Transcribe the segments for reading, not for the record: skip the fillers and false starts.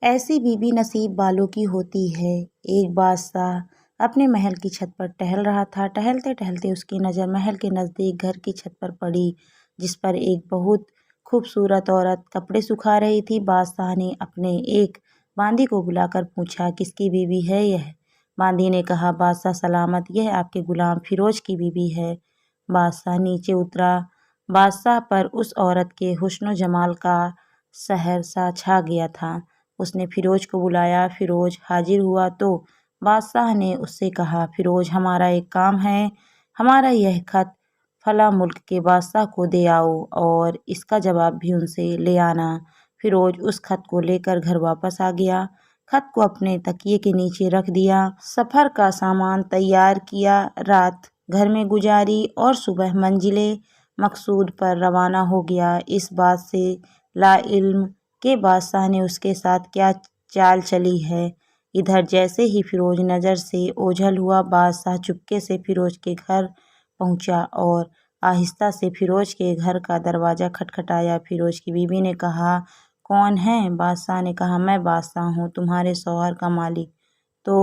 ایسی بیوی نصیب والوں کی ہوتی ہے۔ ایک بادشاہ اپنے محل کی چھت پر ٹہل رہا تھا۔ ٹہلتے ٹہلتے اس کی نظر محل کے نزدیک گھر کی چھت پر پڑی، جس پر ایک بہت خوبصورت عورت کپڑے سکھا رہی تھی۔ بادشاہ نے اپنے ایک باندی کو بلا کر پوچھا، کس کی بیوی ہے یہ؟ باندی نے کہا، بادشاہ سلامت، یہ آپ کے غلام فیروز کی بیوی ہے۔ بادشاہ نیچے اترا۔ بادشاہ پر اس عورت کے حسن و جمال کا سحر سا چھا گیا تھا۔ اس نے فیروز کو بلایا۔ فیروز حاضر ہوا تو بادشاہ نے اس سے کہا، فیروز، ہمارا ایک کام ہے۔ ہمارا یہ خط فلاں ملک کے بادشاہ کو دے آؤ اور اس کا جواب بھی ان سے لے آنا۔ فیروز اس خط کو لے کر گھر واپس آ گیا۔ خط کو اپنے تکیے کے نیچے رکھ دیا۔ سفر کا سامان تیار کیا، رات گھر میں گزاری اور صبح منزل مقصود پر روانہ ہو گیا، اس بات سے لاعلم کہ بادشاہ نے اس کے ساتھ کیا چال چلی ہے۔ ادھر جیسے ہی فیروز نظر سے اوجھل ہوا، بادشاہ چپکے سے فیروز کے گھر پہنچا اور آہستہ سے فیروز کے گھر کا دروازہ کھٹکھٹایا۔ فیروز کی بیوی نے کہا، کون ہے؟ بادشاہ نے کہا، میں بادشاہ ہوں، تمہارے شوہر کا مالک۔ تو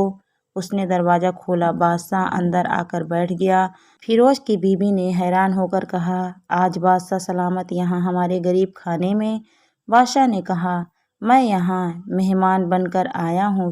اس نے دروازہ کھولا۔ بادشاہ اندر آ کر بیٹھ گیا۔ فیروز کی بیوی نے حیران ہو کر کہا، آج بادشاہ سلامت یہاں ہمارے غریب خانے میں؟ بادشاہ نے کہا، میں یہاں مہمان بن کر آیا ہوں۔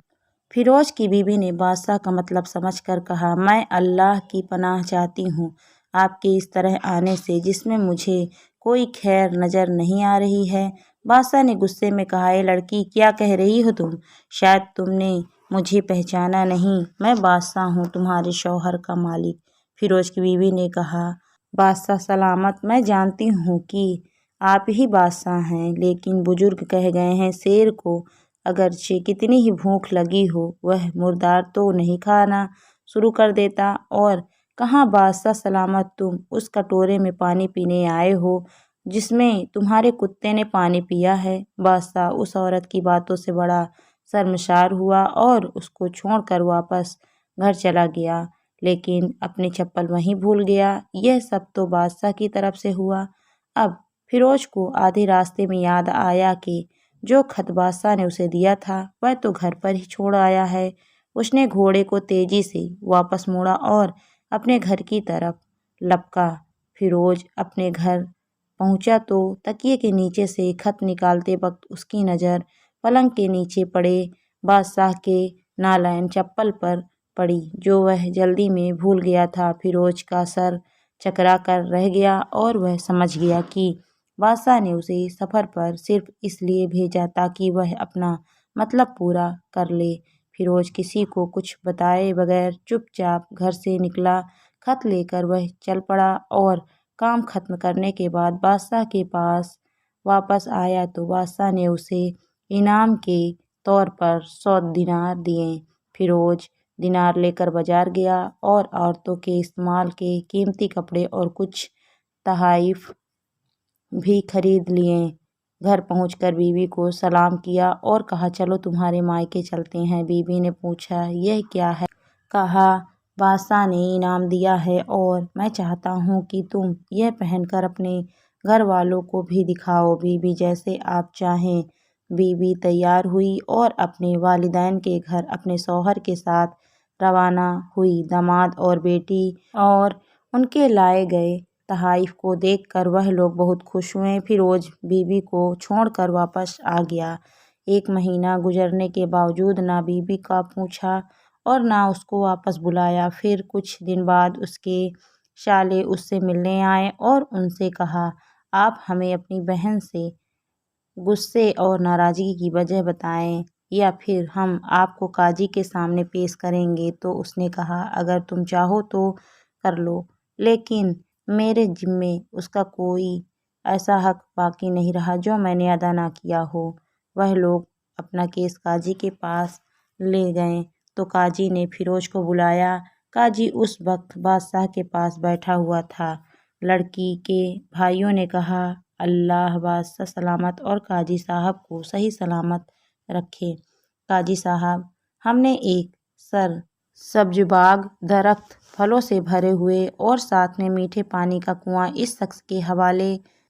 فیروز کی بیوی نے بادشاہ کا مطلب سمجھ کر کہا، میں اللہ کی پناہ چاہتی ہوں آپ کے اس طرح آنے سے، جس میں مجھے کوئی خیر نظر نہیں آ رہی ہے۔ بادشاہ نے غصے میں کہا، اے لڑکی، کیا کہہ رہی ہو تم؟ شاید تم نے مجھے پہچانا نہیں، میں بادشاہ ہوں، تمہارے شوہر کا مالک۔ فیروز کی بیوی نے کہا، بادشاہ سلامت، میں جانتی ہوں کہ آپ ہی بادشاہ ہیں، لیکن بزرگ کہہ گئے ہیں، شیر کو اگرچہ کتنی ہی بھوک لگی ہو، وہ مردار تو نہیں کھانا شروع کر دیتا۔ اور کہاں بادشاہ سلامت، تم اس کٹورے میں پانی پینے آئے ہو جس میں تمہارے کتے نے پانی پیا ہے۔ بادشاہ اس عورت کی باتوں سے بڑا شرمسار ہوا اور اس کو چھوڑ کر واپس گھر چلا گیا، لیکن اپنی چپل وہیں بھول گیا۔ یہ سب تو بادشاہ کی طرف سے ہوا۔ اب فیروز کو آدھے راستے میں یاد آیا کہ جو خط بادشاہ نے اسے دیا تھا وہ تو گھر پر ہی چھوڑ آیا ہے۔ اس نے گھوڑے کو تیزی سے واپس موڑا اور اپنے گھر کی طرف لپکا۔ فیروز اپنے گھر پہنچا تو تکیے کے نیچے سے خط نکالتے وقت اس کی نظر پلنگ کے نیچے پڑے بادشاہ کے نالین چپل پر پڑی، جو وہ جلدی میں بھول گیا تھا۔ فیروز کا سر چکرا کر رہ گیا اور وہ سمجھ گیا کہ بادشاہ نے اسے سفر پر صرف اس لیے بھیجا تاکہ وہ اپنا مطلب پورا کر لے۔ فیروز کسی کو کچھ بتائے بغیر چپ چاپ گھر سے نکلا۔ خط لے کر وہ چل پڑا اور کام ختم کرنے کے بعد بادشاہ کے پاس واپس آیا تو بادشاہ نے اسے انعام کے طور پر 100 دینار دیے۔ فیروز دینار لے کر بازار گیا اور عورتوں کے استعمال کے قیمتی کپڑے اور کچھ تحائف بھی خرید لیے۔ گھر پہنچ کر بیوی کو سلام کیا اور کہا، چلو تمہارے مائکے چلتے ہیں۔ بیوی نے پوچھا، یہ کیا ہے؟ کہا، بادشاہ نے انعام دیا ہے اور میں چاہتا ہوں کہ تم یہ پہن کر اپنے گھر والوں کو بھی دکھاؤ۔ بیوی، جیسے آپ چاہیں۔ بیوی تیار ہوئی اور اپنے والدین کے گھر اپنے شوہر کے ساتھ روانہ ہوئی۔ داماد اور بیٹی اور ان کے لائے گئے تحائف کو دیکھ کر وہ لوگ بہت خوش ہوئے۔ فیروز بیوی کو چھوڑ کر واپس آ گیا۔ 1 مہینہ گزرنے کے باوجود نہ بیوی کا پوچھا اور نہ اس کو واپس بلایا۔ پھر کچھ دن بعد اس کے سالے اس سے ملنے آئے اور ان سے کہا، آپ ہمیں اپنی بہن سے غصے اور ناراضگی کی وجہ بتائیں یا پھر ہم آپ کو قاضی کے سامنے پیش کریں گے۔ تو اس نے کہا، اگر تم چاہو تو کر لو، لیکن میرے ذمے اس کا کوئی ایسا حق باقی نہیں رہا جو میں نے ادا نہ کیا ہو۔ وہ لوگ اپنا کیس قاضی کے پاس لے گئے تو قاضی نے فیروز کو بلایا۔ قاضی اس وقت بادشاہ کے پاس بیٹھا ہوا تھا۔ لڑکی کے بھائیوں نے کہا، اللہ بادشاہ سلامت اور قاضی صاحب کو صحیح سلامت رکھے۔ قاضی صاحب، ہم نے ایک سبز باغ، درخت، پھلوں سے بھرے ہوئے اور ساتھ میں میٹھے پانی کا کنواں اس شخص کے حوالے